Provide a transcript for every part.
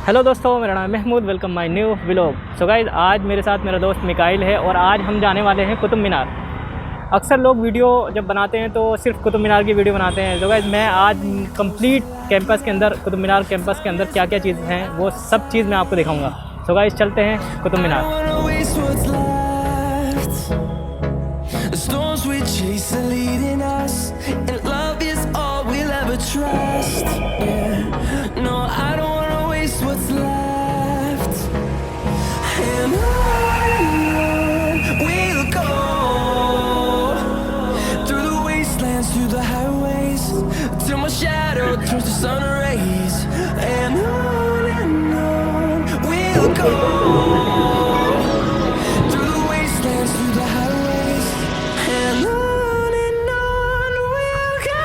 Hello दोस्तों, मेरा नाम है Mahmood. Welcome my new vlog. So guys, आज मेरे साथ मेरा दोस्त मिकाइल है और आज हम जाने वाले हैं कुतुब मीनार। अक्सर लोग वीडियो जब बनाते हैं तो सिर्फ कुतुब मीनार की वीडियो बनाते हैं। सो गाइस, मैं आज कंप्लीट कैंपस के अंदर, कुतुब मीनार कैंपस के अंदर क्या क्या चीज़ हैं वो सब चीज़ मैं आपको दिखाऊँगा। सो गाइस, चलते हैं Qutub Minar. Through the highways till my shadow turns to sun rays, and on we'll go. Through the wastelands, through the highways, and on we'll go.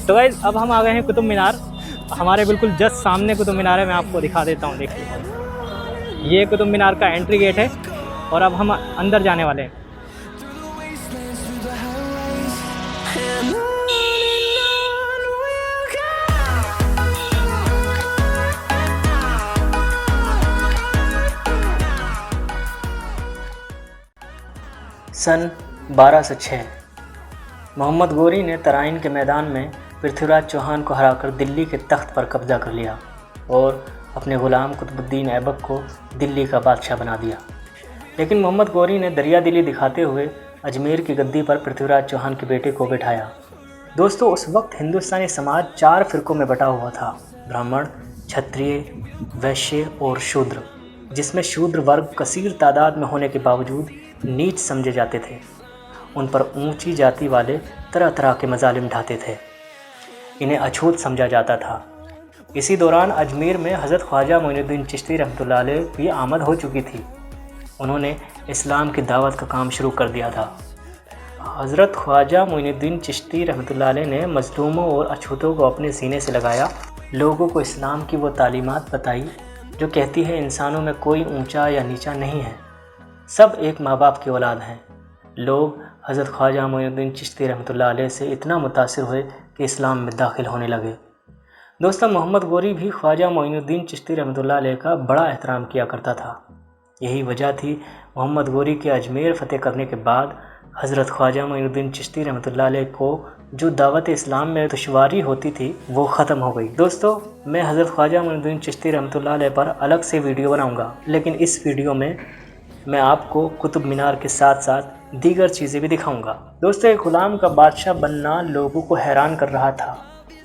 तो गाइस, अब हम आ गए हैं कुतुब मीनार। हमारे बिल्कुल जस्ट सामने कुतुब मीनार है। मैं आपको दिखा देता हूँ, देखिए ये कुतुब मीनार का एंट्री गेट है और अब हम अंदर जाने वाले हैं। सन 1206 मोहम्मद गोरी ने तराइन के मैदान में पृथ्वीराज चौहान को हराकर दिल्ली के तख्त पर कब्जा कर लिया और अपने ग़ुलाम कुतुबुद्दीन ऐबक को दिल्ली का बादशाह बना दिया। लेकिन मोहम्मद गोरी ने दरियादिली दिखाते हुए अजमेर की गद्दी पर पृथ्वीराज चौहान के बेटे को बिठाया। दोस्तों, उस वक्त हिंदुस्तानी समाज 4 फ़िरक़ों में बटा हुआ था: ब्राह्मण, क्षत्रिय, वैश्य और शूद्र, जिसमें शूद्र वर्ग कसीर तादाद में होने के बावजूद नीच समझे जाते थे। उन पर ऊंची जाति वाले तरह तरह के मजालिम ढाते थे। इन्हें अछूत समझा जाता था। इसी दौरान अजमेर में हज़रत ख्वाजा मोइनुद्दीन चिश्ती रहमतुल्लाह अलैह की आमद हो चुकी थी। उन्होंने इस्लाम की दावत का काम शुरू कर दिया था। हज़रत ख्वाजा मोइनुद्दीन चिश्ती रहमतुल्लाह अलैह ने मज़लूमों और अछूतों को अपने सीने से लगाया। लोगों को इस्लाम की वो तालीमात बताई जो कहती है इंसानों में कोई ऊंचा या नीचा नहीं है, सब एक माँ बाप की औलाद हैं। लोग हज़रत ख्वाजा मोइनुद्दीन चिश्ती रहमतुल्लाह अलैह से इतना मुतासिर हुए कि इस्लाम में दाखिल होने लगे। दोस्तों, मोहम्मद गोरी भी ख्वाजा मोइनुद्दीन चिश्ती रहमतुल्लाह अलैह का बड़ा एहतराम किया करता था। यही वजह थी मोहम्मद गोरी के अजमेर फ़तेह करने के बाद हज़रत ख्वाजा मोइनुद्दीन चिश्ती रहमतुल्लाह अलैह को जो दावत इस्लाम में दुश्वारी होती थी वो ख़त्म हो गई। दोस्तों, मैं हज़रत ख्वाजा मोइनुद्दीन चिश्ती रहमतुल्लाह अलैह पर अलग से वीडियो बनाऊँगा, लेकिन इस वीडियो में मैं आपको कुतुब मीनार के साथ साथ दीगर चीज़ें भी दिखाऊंगा। दोस्तों, एक ग़ुलाम का बादशाह बनना लोगों को हैरान कर रहा था।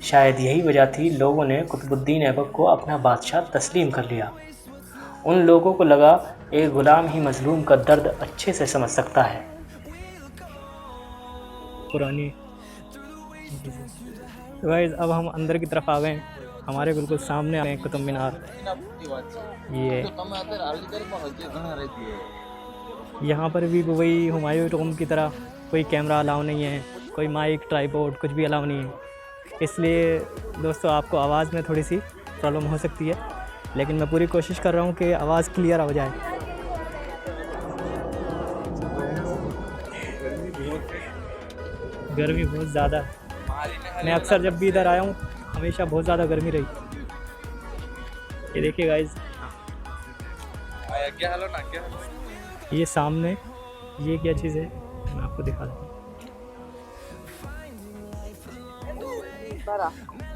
शायद यही वजह थी लोगों ने कुतुबुद्दीन ऐबक को अपना बादशाह तस्लीम कर लिया। उन लोगों को लगा एक ग़ुलाम ही मज़लूम का दर्द अच्छे से समझ सकता है। पुरानी गाइस, अब हम अंदर की तरफ आ गए हैं। हमारे बिल्कुल सामने आ गए कुतुब मीनार। ये यहाँ पर भी वही हुमायूं टॉम की तरह कोई कैमरा अलाउ नहीं है, कोई माइक, ट्राइपॉड कुछ भी अलाउ नहीं है। इसलिए दोस्तों, आपको आवाज़ में थोड़ी सी प्रॉब्लम हो सकती है, लेकिन मैं पूरी कोशिश कर रहा हूँ कि आवाज़ क्लियर हो जाए। गर्मी बहुत ज़्यादा है। मैं अक्सर जब भी इधर आया हूँ हमेशा बहुत ज़्यादा गर्मी रही। ये देखिए गाइस, ये सामने ये क्या चीज़ है मैं आपको दिखा दूँ।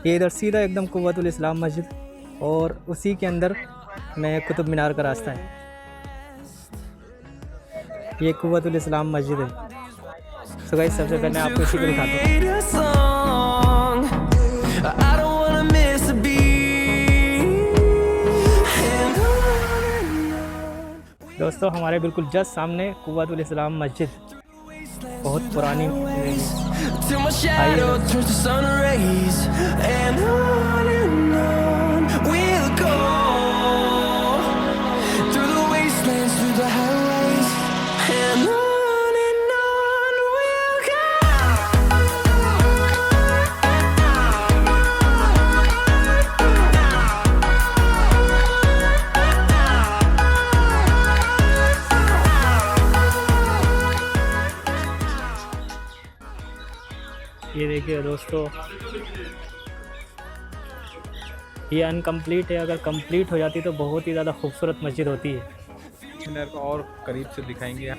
ये इधर सीधा एकदम कुव्वतुल इस्लाम मस्जिद और उसी के अंदर में कुतुब मीनार का रास्ता है। ये कुव्वतुल इस्लाम मस्जिद है। तो गाइस सबसे पहले आपको इसी को दिखाता हूँ। create a song. I don't wanna miss a beat. And on. दोस्तों हमारे बिल्कुल जस्ट सामने कुव्वतुल इस्लाम मस्जिद, बहुत पुरानी। Till my shadow turns to sun rays. And on we'll go. Through the wastelands, through the highways. And on we'll go. ये देखिए दोस्तों, ये अनकम्प्लीट है। अगर कंप्लीट हो जाती तो बहुत ही ज़्यादा खूबसूरत मस्जिद होती है। मीनार को और करीब से दिखाएंगे।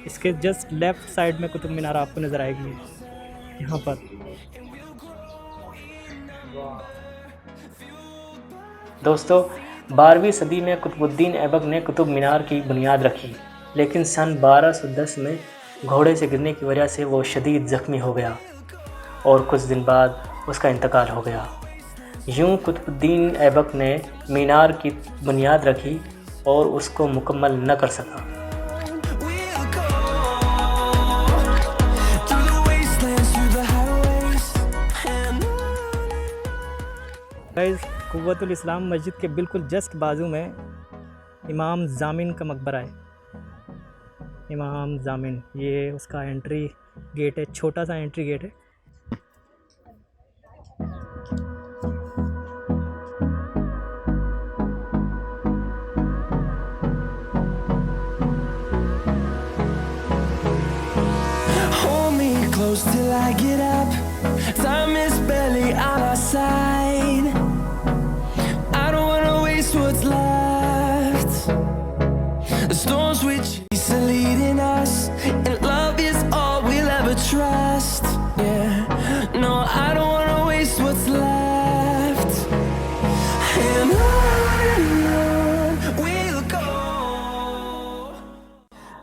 इसके जस्ट लेफ्ट साइड में कुतुब मीनार आपको नज़र आएगी यहाँ पर। दोस्तों 12वीं सदी में कुतुबुद्दीन ऐबक ने कुतुब मीनार की बुनियाद रखी, लेकिन सन 1210 में घोड़े से गिरने की वजह से वो शदीद ज़ख्मी हो गया और कुछ दिन बाद उसका इंतकाल हो गया। यूँ कुतुबुद्दीन ऐबक ने मीनार की बुनियाद रखी और उसको मुकम्मल न कर सका। We'll go. Through the wastelands, through the highways. And on. Guys Quwwatul Islam Masjid के बिल्कुल जस्ट बाजू में इमाम जामिन का मकबरा है। इमाम जामिन, ये उसका एंट्री गेट है, छोटा सा एंट्री गेट है। Hold me close till I get up. Time is barely on our side. I don't wanna waste what's left. The storms we chase are leading us, and love is all we'll ever trust. Yeah, no, I don't wanna waste what's left. And on we'll go.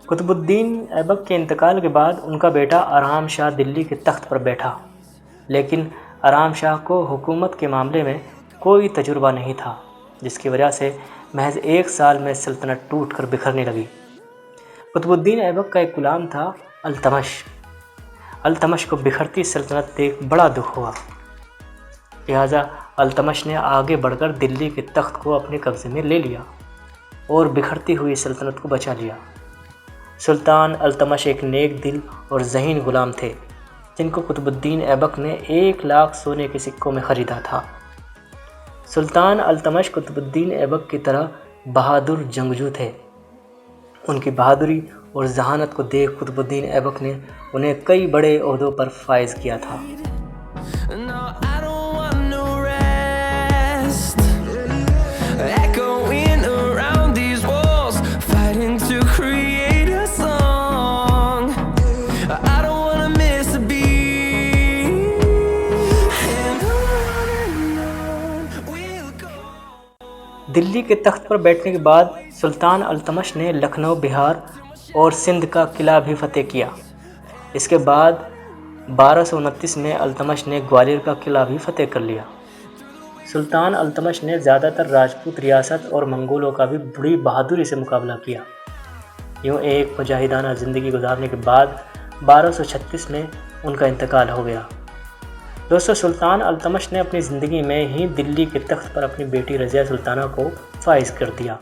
Qutbuddin Aibak के इंतकाल के बाद उनका बेटा आराम शाह दिल्ली के तख्त पर बैठा, लेकिन आराम शाह को हुकूमत के मामले में कोई तजुर्बा नहीं था, जिसकी वजह से महज 1 साल में सल्तनत टूटकर बिखरने लगी। कुतुबुद्दीन ऐबक का एक गुलाम था अल्तमश। अल्तमश को बिखरती सल्तनत देख बड़ा दुख हुआ, लिहाजा अल्तमश ने आगे बढ़कर दिल्ली के तख्त को अपने कब्ज़े में ले लिया और बिखरती हुई सल्तनत को बचा लिया। सुल्तान अल्तमश एक नेक दिल और ज़हीन गुलाम थे, जिनको कुतुबुद्दीन ऐबक ने 1 लाख सोने के सिक्कों में ख़रीदा था। सुल्तान अल्तमश कुतुबुद्दीन ऐबक की तरह बहादुर जंगजू थे। उनकी बहादुरी और जहानत को देख कुतुबुद्दीन ऐबक ने उन्हें कई बड़े ओहदों पर फाइज किया था। No, I don't want no rest. Echoing around these walls, fighting to create a song. I don't wanna miss a beat. And on we'll go. Delhi के तख्त पर बैठने के बाद सुल्तान अल्तमश ने लखनऊ, बिहार और सिंध का किला भी फतेह किया। इसके बाद 1229 में अल्तमश ने ग्वालियर का किला भी फतेह कर लिया। सुल्तान अल्तमश ने ज़्यादातर राजपूत रियासत और मंगोलों का भी बड़ी बहादुरी से मुकाबला किया। यूँ एक मुजाहिदाना ज़िंदगी गुजारने के बाद 1236 में उनका इंतकाल हो गया। दोस्तों सुल्तान अल्तमश ने अपनी ज़िंदगी में ही दिल्ली के तख्त पर अपनी बेटी रज़िया सुल्ताना को फाइज कर दिया।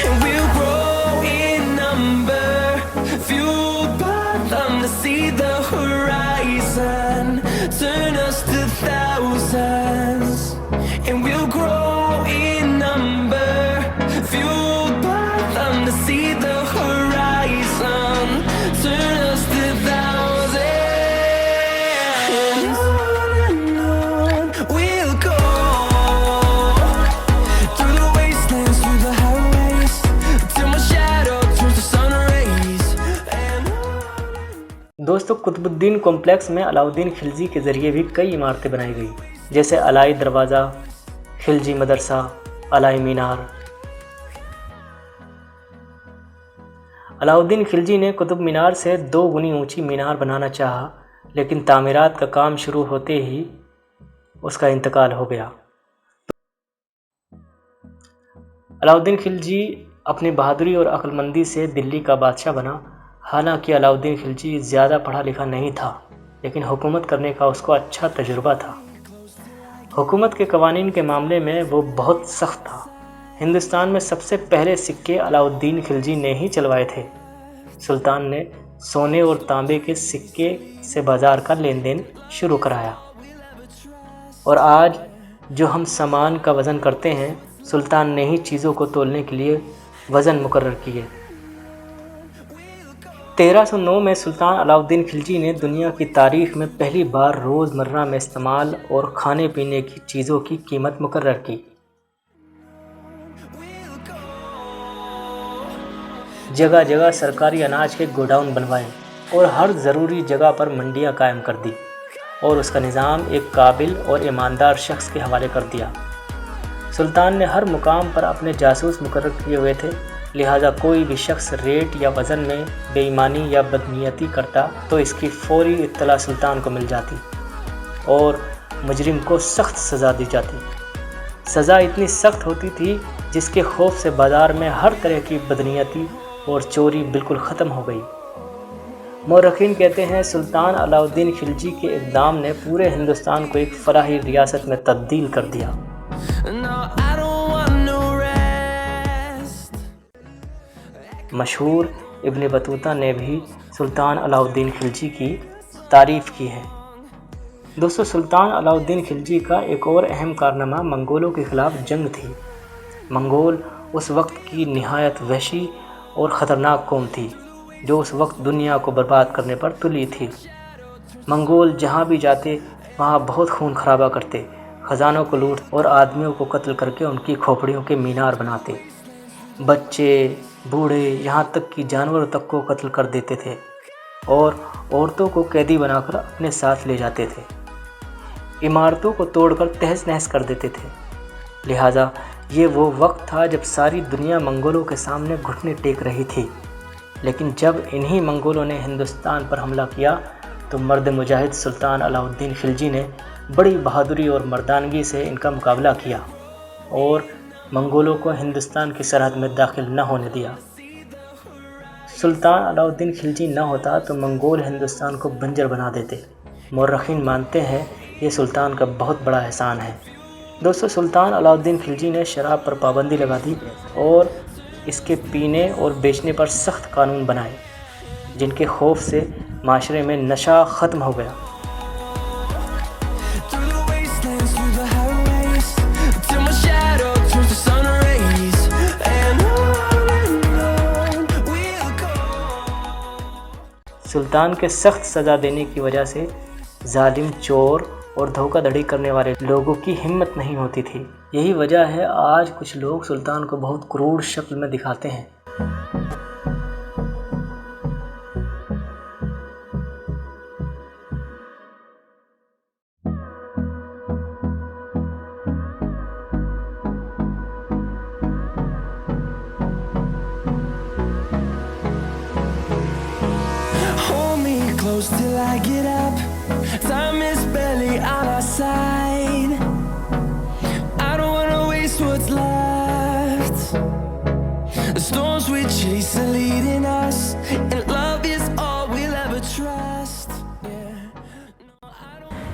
And we'll grow in number, fueled by them to see the horizon, turn us to thousands. And we'll grow in number, fueled by them to see the horizon, turn us to thousands. And on we'll go. Through the wastelands, through the highways, till my shadow turns to sun rays. And on. दोस्तों Qutubuddin complex में अलाउद्दीन खिलजी के ज़रिए भी कई इमारतें बनाई गई। जैसे अलाई दरवाज़ा, खिलजी मदरसा, अलाई मीनार। अलाउद्दीन खिलजी ने कुतुब मीनार से 2 गुनी ऊंची मीनार बनाना चाहा, लेकिन तामीरात का काम शुरू होते ही उसका इंतकाल हो गया। अलाउद्दीन खिलजी अपनी बहादुरी और अक्लमंदी से दिल्ली का बादशाह बना। हालांकि अलाउद्दीन खिलजी ज़्यादा पढ़ा लिखा नहीं था, लेकिन हुकूमत करने का उसको अच्छा तजुर्बा था। हुकूमत के कवानीन के मामले में वो बहुत सख्त था। हिंदुस्तान में सबसे पहले सिक्के अलाउद्दीन खिलजी ने ही चलवाए थे। सुल्तान ने सोने और तांबे के सिक्के से बाज़ार का लेन देन शुरू कराया, और आज जो हम सामान का वज़न करते हैं, सुल्तान ने ही चीज़ों को तोलने के लिए वज़न मुकर्रर किए। 1309 में सुल्तान अलाउद्दीन खिलजी ने दुनिया की तारीख़ में पहली बार रोज़मर्रा में इस्तेमाल और खाने पीने की चीज़ों की कीमत मुकर्रर की। जगह जगह सरकारी अनाज के गोडाउन बनवाए और हर ज़रूरी जगह पर मंडियां कायम कर दी, और उसका निज़ाम एक काबिल और ईमानदार शख्स के हवाले कर दिया। सुल्तान ने हर मुकाम पर अपने जासूस मुकर्रर किए हुए थे, लिहाजा कोई भी शख्स रेट या वज़न में बेईमानी या बदनीयती करता तो इसकी फौरी इत्तला सुल्तान को मिल जाती और मुजरिम को सख्त सज़ा दी जाती। सज़ा इतनी सख्त होती थी जिसके खौफ से बाज़ार में हर तरह की बदनीयती और चोरी बिल्कुल ख़त्म हो गई। मौरखीन कहते हैं सुल्तान अलाउद्दीन खिलजी के इक़दाम ने पूरे हिंदुस्तान को एक फलाही रियासत में तब्दील कर दिया। मशहूर इब्न बतूता ने भी सुल्तान अलाउद्दीन खिलजी की तारीफ़ की है। दोस्तों, सुल्तान अलाउद्दीन खिलजी का एक और अहम कारनामा मंगोलों के ख़िलाफ़ जंग थी। मंगोल उस वक्त की निहायत वहशी और ख़तरनाक कौम थी, जो उस वक्त दुनिया को बर्बाद करने पर तुली थी। मंगोल जहाँ भी जाते वहाँ बहुत खून खराबा करते, ख़जानों को लूट और आदमियों को कत्ल करके उनकी खोपड़ियों के मीनार बनाते। बच्चे, बूढ़े, यहाँ तक कि जानवरों तक को कत्ल कर देते थे और औरतों को कैदी बनाकर अपने साथ ले जाते थे। इमारतों को तोड़कर तहस नहस कर देते थे। लिहाजा ये वो वक्त था जब सारी दुनिया मंगोलों के सामने घुटने टेक रही थी। लेकिन जब इन्हीं मंगोलों ने हिंदुस्तान पर हमला किया तो मर्द मुजाहिद सुल्तान अलाउद्दीन खिलजी ने बड़ी बहादुरी और मर्दानगी से इनका मुकाबला किया और मंगोलों को हिंदुस्तान की सरहद में दाखिल न होने दिया। सुल्तान अलाउद्दीन खिलजी न होता तो मंगोल हिंदुस्तान को बंजर बना देते। मौरखीन मानते हैं ये सुल्तान का बहुत बड़ा एहसान है। दोस्तों, सुल्तान अलाउद्दीन खिलजी ने शराब पर पाबंदी लगा दी और इसके पीने और बेचने पर सख्त कानून बनाए, जिनके खौफ से माशरे में नशा ख़त्म हो गया। सुल्तान के सख्त सज़ा देने की वजह से जालिम, चोर और धोखाधड़ी करने वाले लोगों की हिम्मत नहीं होती थी। यही वजह है आज कुछ लोग सुल्तान को बहुत क्रूर शक्ल में दिखाते हैं। Close till I get up. Time is barely on our side. I don't wanna waste what's left. The storms we chase are leading us, and love is all we'll ever trust.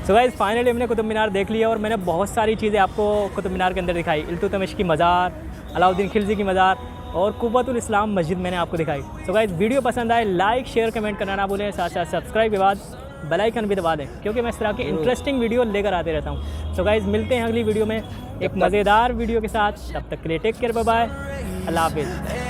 So guys, finally हमने कुतुब मीनार देख लिया और मैंने बहुत सारी चीज़ें आपको कुतुब मीनार के अंदर दिखाई। इल्तुतमिश की मज़ार, अलाउद्दीन खिलजी की मज़ार और कुव्वतुल इस्लाम मस्जिद मैंने आपको दिखाई। सो गाइस, वीडियो पसंद आए लाइक, शेयर, कमेंट करना ना भूलें। साथ साथ सब्सक्राइब के बाद बेल आइकन भी दबा दें, क्योंकि मैं इस तरह की इंटरेस्टिंग वीडियो लेकर आते रहता हूँ। सो गाइस, मिलते हैं अगली वीडियो में एक मज़ेदार वीडियो के साथ। तब तक के लिए टेक केयर, बाय बाय, अल्लाह हाफिज़।